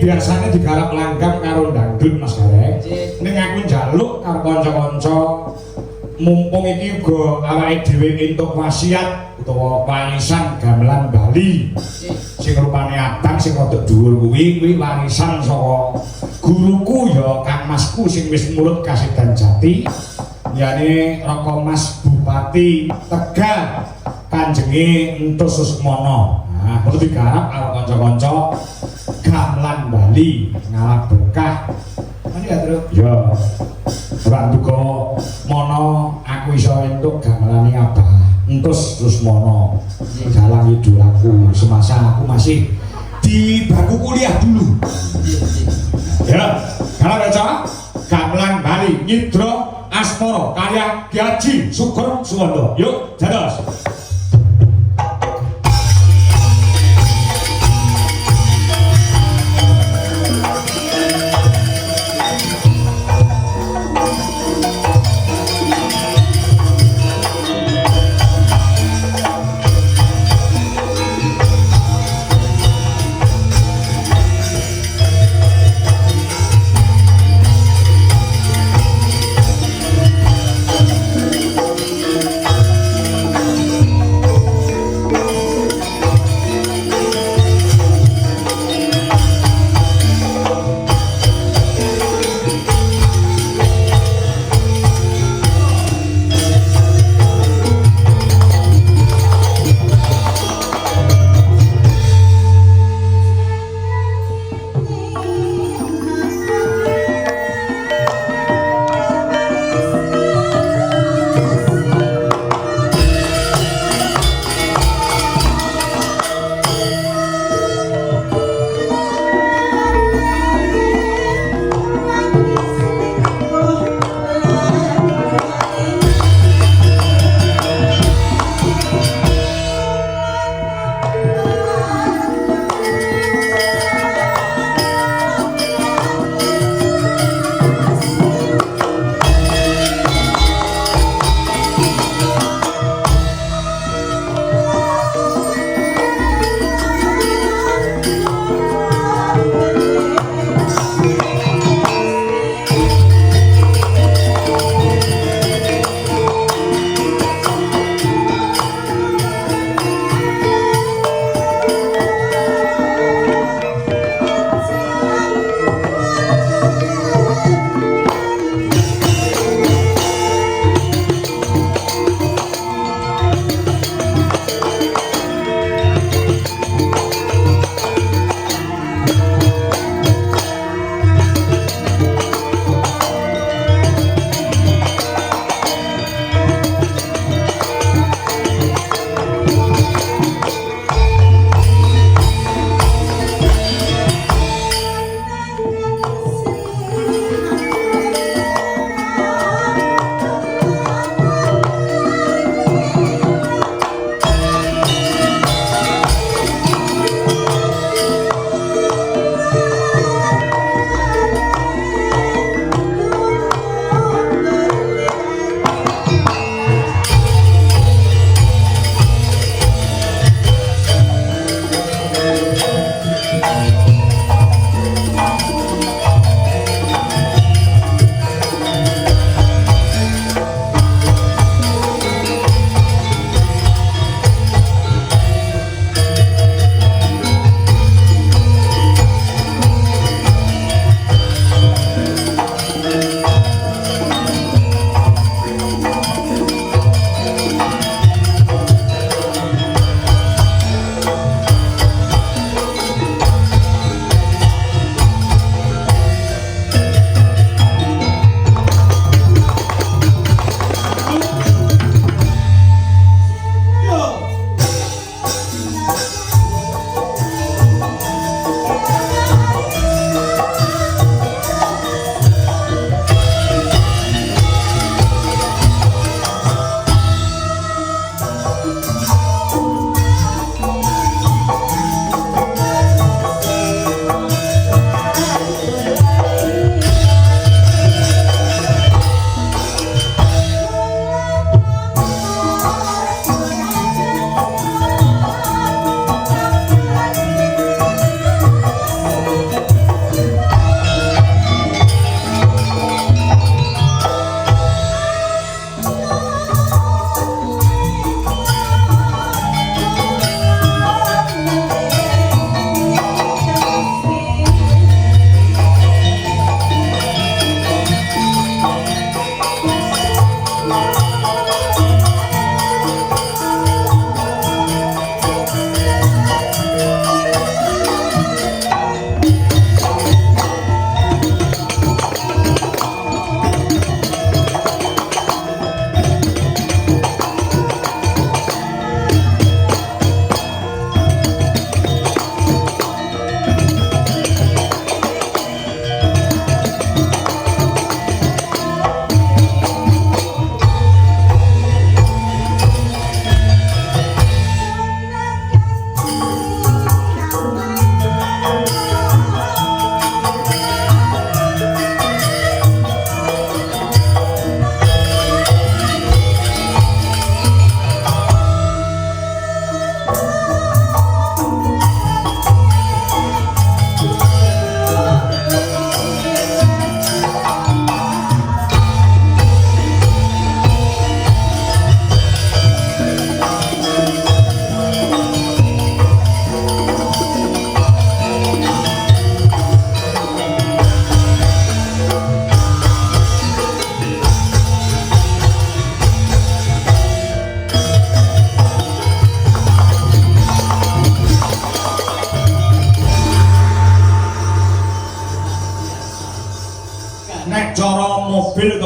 biasanya digarap langgam karo dangdut Mas Gareng. Ning aku njaluk karo kanca-kanca mumpung iki uga awake dhewe entuk wasiat utawa warisan gamelan Bali. Sing rupane abang sing rada dhuwur kuwi warisan saka guruku ya Kang Masku sing wis mulut Kasedan Jati. Yane Raka Mas Bupati Tegal Kanjenge Entus Susmono. Nah, perlu digarap karo kanca-kanca gamelan Bali ngalap berkah. Mari ya, Tru. Ya. Ora duka mono aku iso entuk gamelane Abah Entus Susmono. Dalam idolaku semasa aku masih di bangku kuliah dulu. Ya, kalau baca gamelan Bali Nyidra Asmara karya Ki Haji Sugeng Suwondo. Yuk, dados.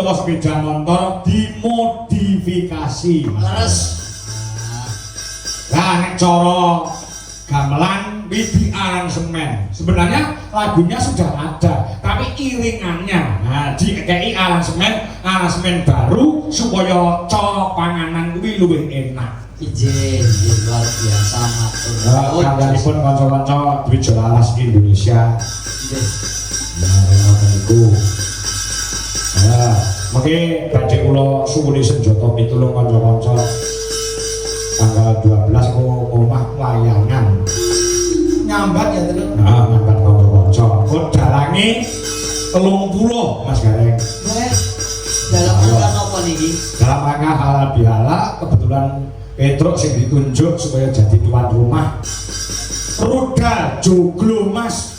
utawa sepeda motor dimodifikasi. Leres. Lah nek cara gamelan di aransemen. Sebenarnya lagunya sudah ada, tapi iringannya. Nah, dikei aransemen baru supaya cara panganan kuwi luwih enak. Ijin, luar biasa matur. Kandhanipun kanca-kanca Dwi Jalalas Indonesia. Nah, niku. Nah, mengke badhe kula suwuni senjata pitulung kanca-kanca. Tanggal 12 omah layangan. Nyambat ya terus. Nah, ngangkat kanca-kanca. Kok dalange 30 Mas Gareng. Dalam rangka apa niki? Dalam rangka halal bihalal kebetulan Petruk sing ditunjuk supaya jadi tuan rumah. Rudal joglo Mas.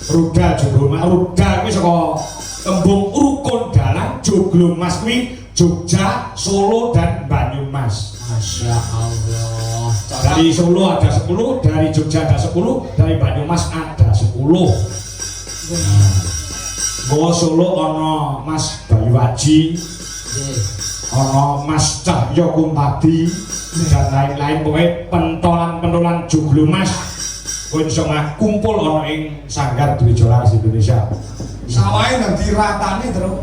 Rudal joglo Mas. Rudal kuwi saka tembung rukun dalang joglo Mas kuwi Jogja, Solo dan Banyumas. Masya Allah. Dari Solo ada 10, dari Jogja ada 10, dari Banyumas ada 10. Nah, Solo ono Mas Bayu Aji, ono Mas Cahyo Kumpadi dan lain-lain. Pokoknya pentolan-pentolan joglo Mas kowe iso kumpul ono ing Sanggar Dwi Jalalas Indonesia. Sawahe nanti ratane terus.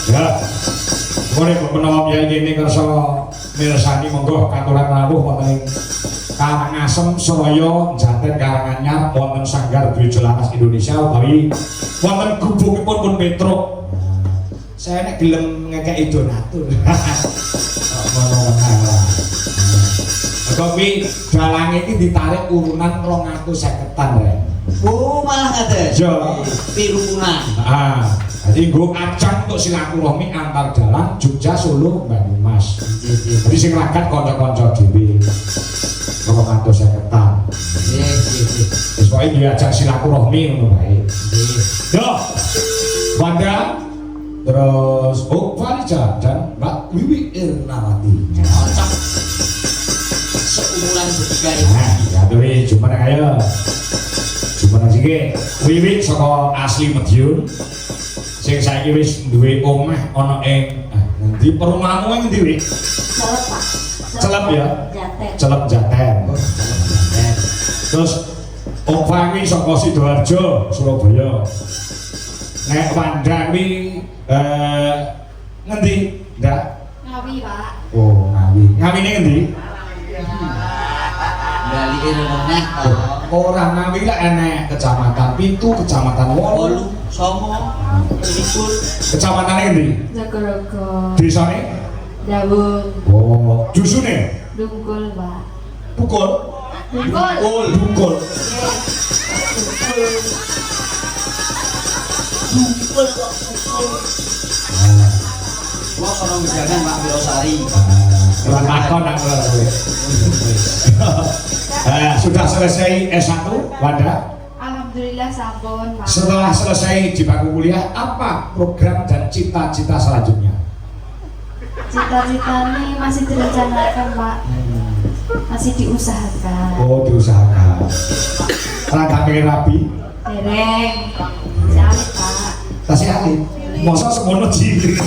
Ya, boleh menawa biaya ini kersa mirsani monggo katuran rawuh wonten ing Karangasem, Suraya, Jaten, Karanganyar, wonten Sanggar Dwi Jalalas Indonesia utawi wonten gubukipun pun Petruk. Saya nek gelem ngekeki donatur. Ngono menawa. Tapi dalang iki ditarik urunan 250-an rek. Oh, malah ngaten. Yo. Pirunan. Jadi gue acang untuk silaturahmi antar dalang Jogja, Solo, Banyumas. Jadi sing ragat kanca-kanca dhewe. 250-an. Wis pokoke diajak silaturahmi ngono bae. Yo. Wanda terus Farija dan Mbak Wiwi Irnawati. Cocok. Seumuran bertiga ini. Nah, ya dhewe jumeneng ayo. Jumeneng siki Wiwi saka asli Madiun. Sing saiki wis duwe omah ana ing ngendi perumahanmu ing ngendi Wi? Celep Pak. Celep ya? Jaten. Celep Jaten. Terus Om Fami saka Sidoarjo, Surabaya. Nek Wanda kuwi ngendi? Ndak? Ngawi Pak. Oh, Ngawi. Ngawine ngendi? Balikin meneh to. Ora Ngawi lek enek kecamatan 7, kecamatan 8. Songo, Likur, Kecamatan ngendi? Jogorogo. Desane? Dawung. Oh, dusune? Dungkul Pak. Pukul? Dungkul. Oh, Dungkul. Dungkul kok dungkul. Wah, kono mijangan Pak Wirosari. Kurang takon nak kowe. Sudah selesai S1, Wanda? Alhamdulillah sampun Pak. Setelah selesai di bangku kuliah, apa program dan cita-cita selanjutnya? Cita-cita ini masih direncanakan Pak. Masih diusahakan. Oh, diusahakan. Rangka pengen rapi? Dereng. Sekali Pak. Tasih alit. Masa semono cilik.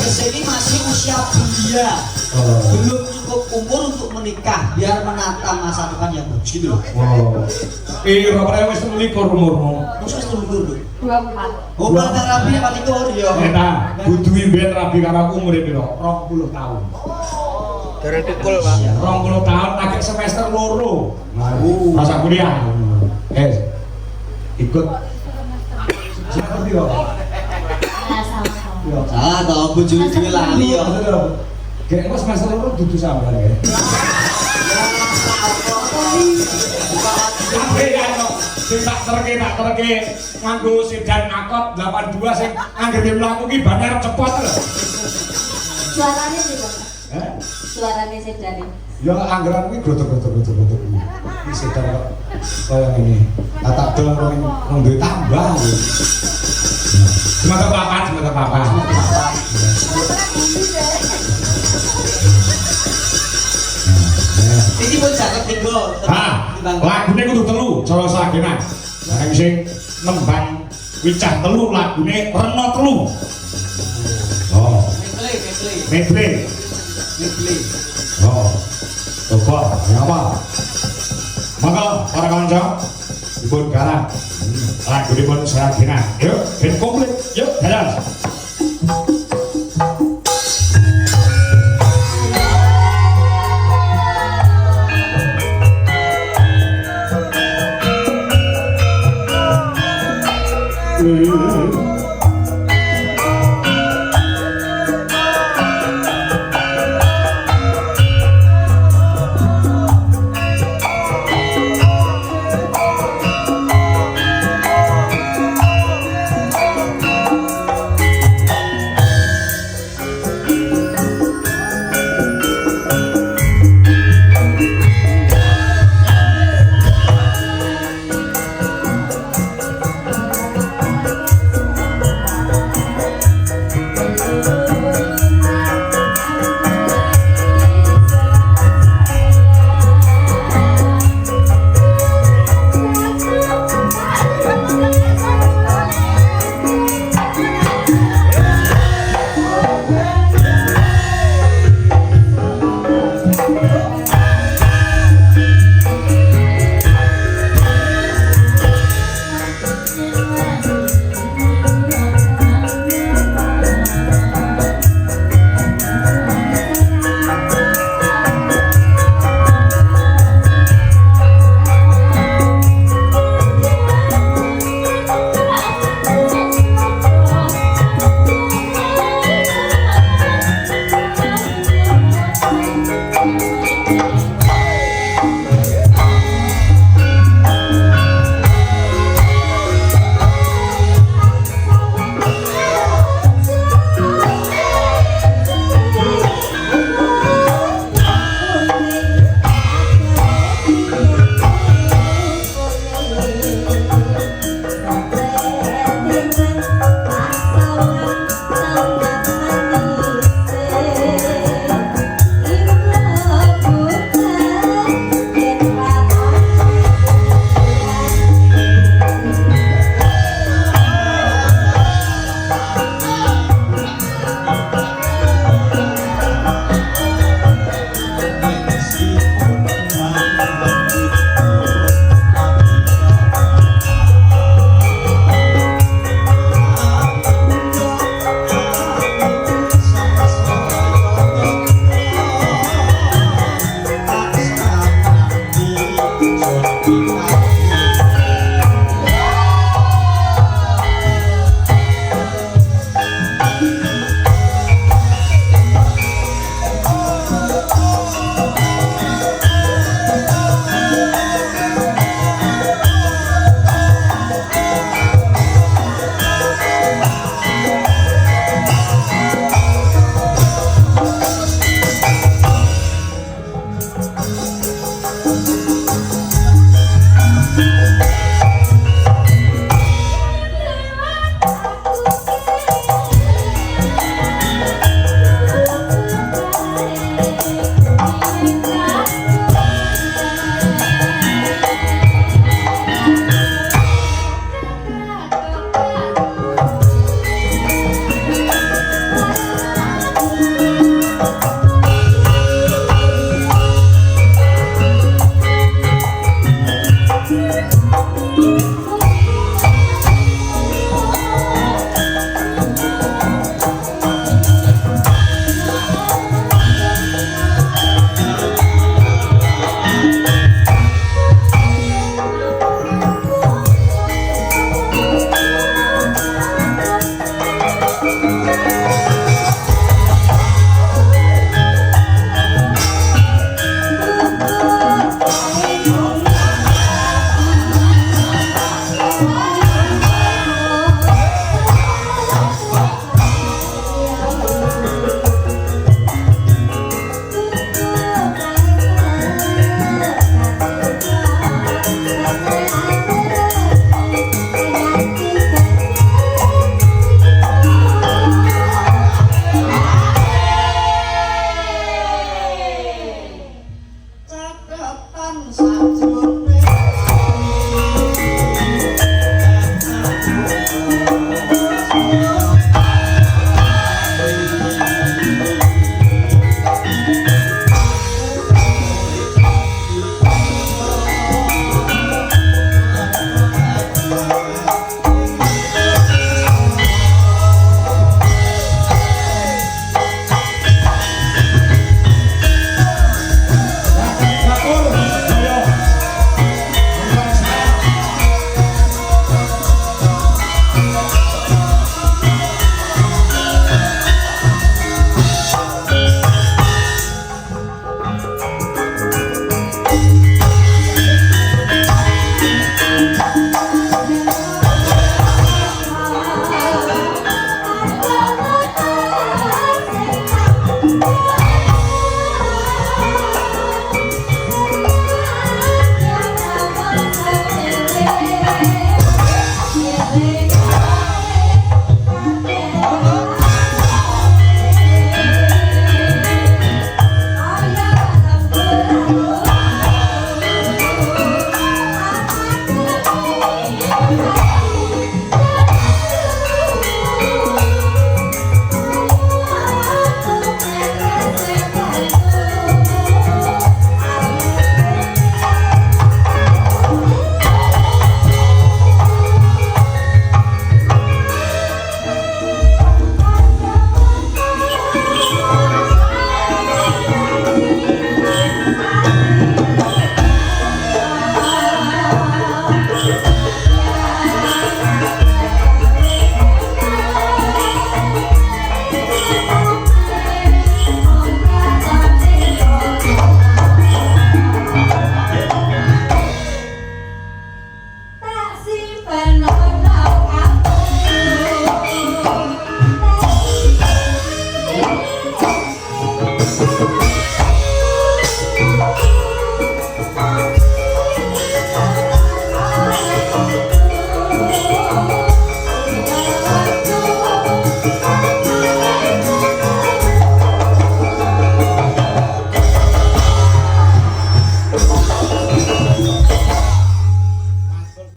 Ini masih usia belia. Belum cukup umur untuk menikah biar menata masa depan yang bagus gitu loh. Wow. Berapa wis 21 umurmu? Terus tunggu dulu. 24. Oh, bang terapi yang paling tua ya. Eta, kudu imben rabi karo aku umure piro? 20 tahun. Dari tukul, Pak. 20 tahun lagi semester loro. Masa kuliah. Ikut. Siapa dia? Nah, sama-sama. Salah toh, bujur dhewe lali ya. Kayak engko semester loro dudu sampean ya. Sampai kan sing tak terke nganggo sedan akot 82 sing anggere mlaku ki banyak cepot lho. Suaranya sih Pak. Heh? Suaranya sedan. Ya anggaran kuwi grotok-grotok. Iki sedan kok kaya ngene. Tak dol rong duwe tambah. Semoga papa. Ini pun jaket tinggal. Lagune kudu telu cara sagenan. Saking sing nembang wicah telu lagune Rena telu. Oh, medley. Oh, coba apa? Maka para kanca dipun garap lagu dipun saya kira. Yuk, ben komplit. Yuk, jalan.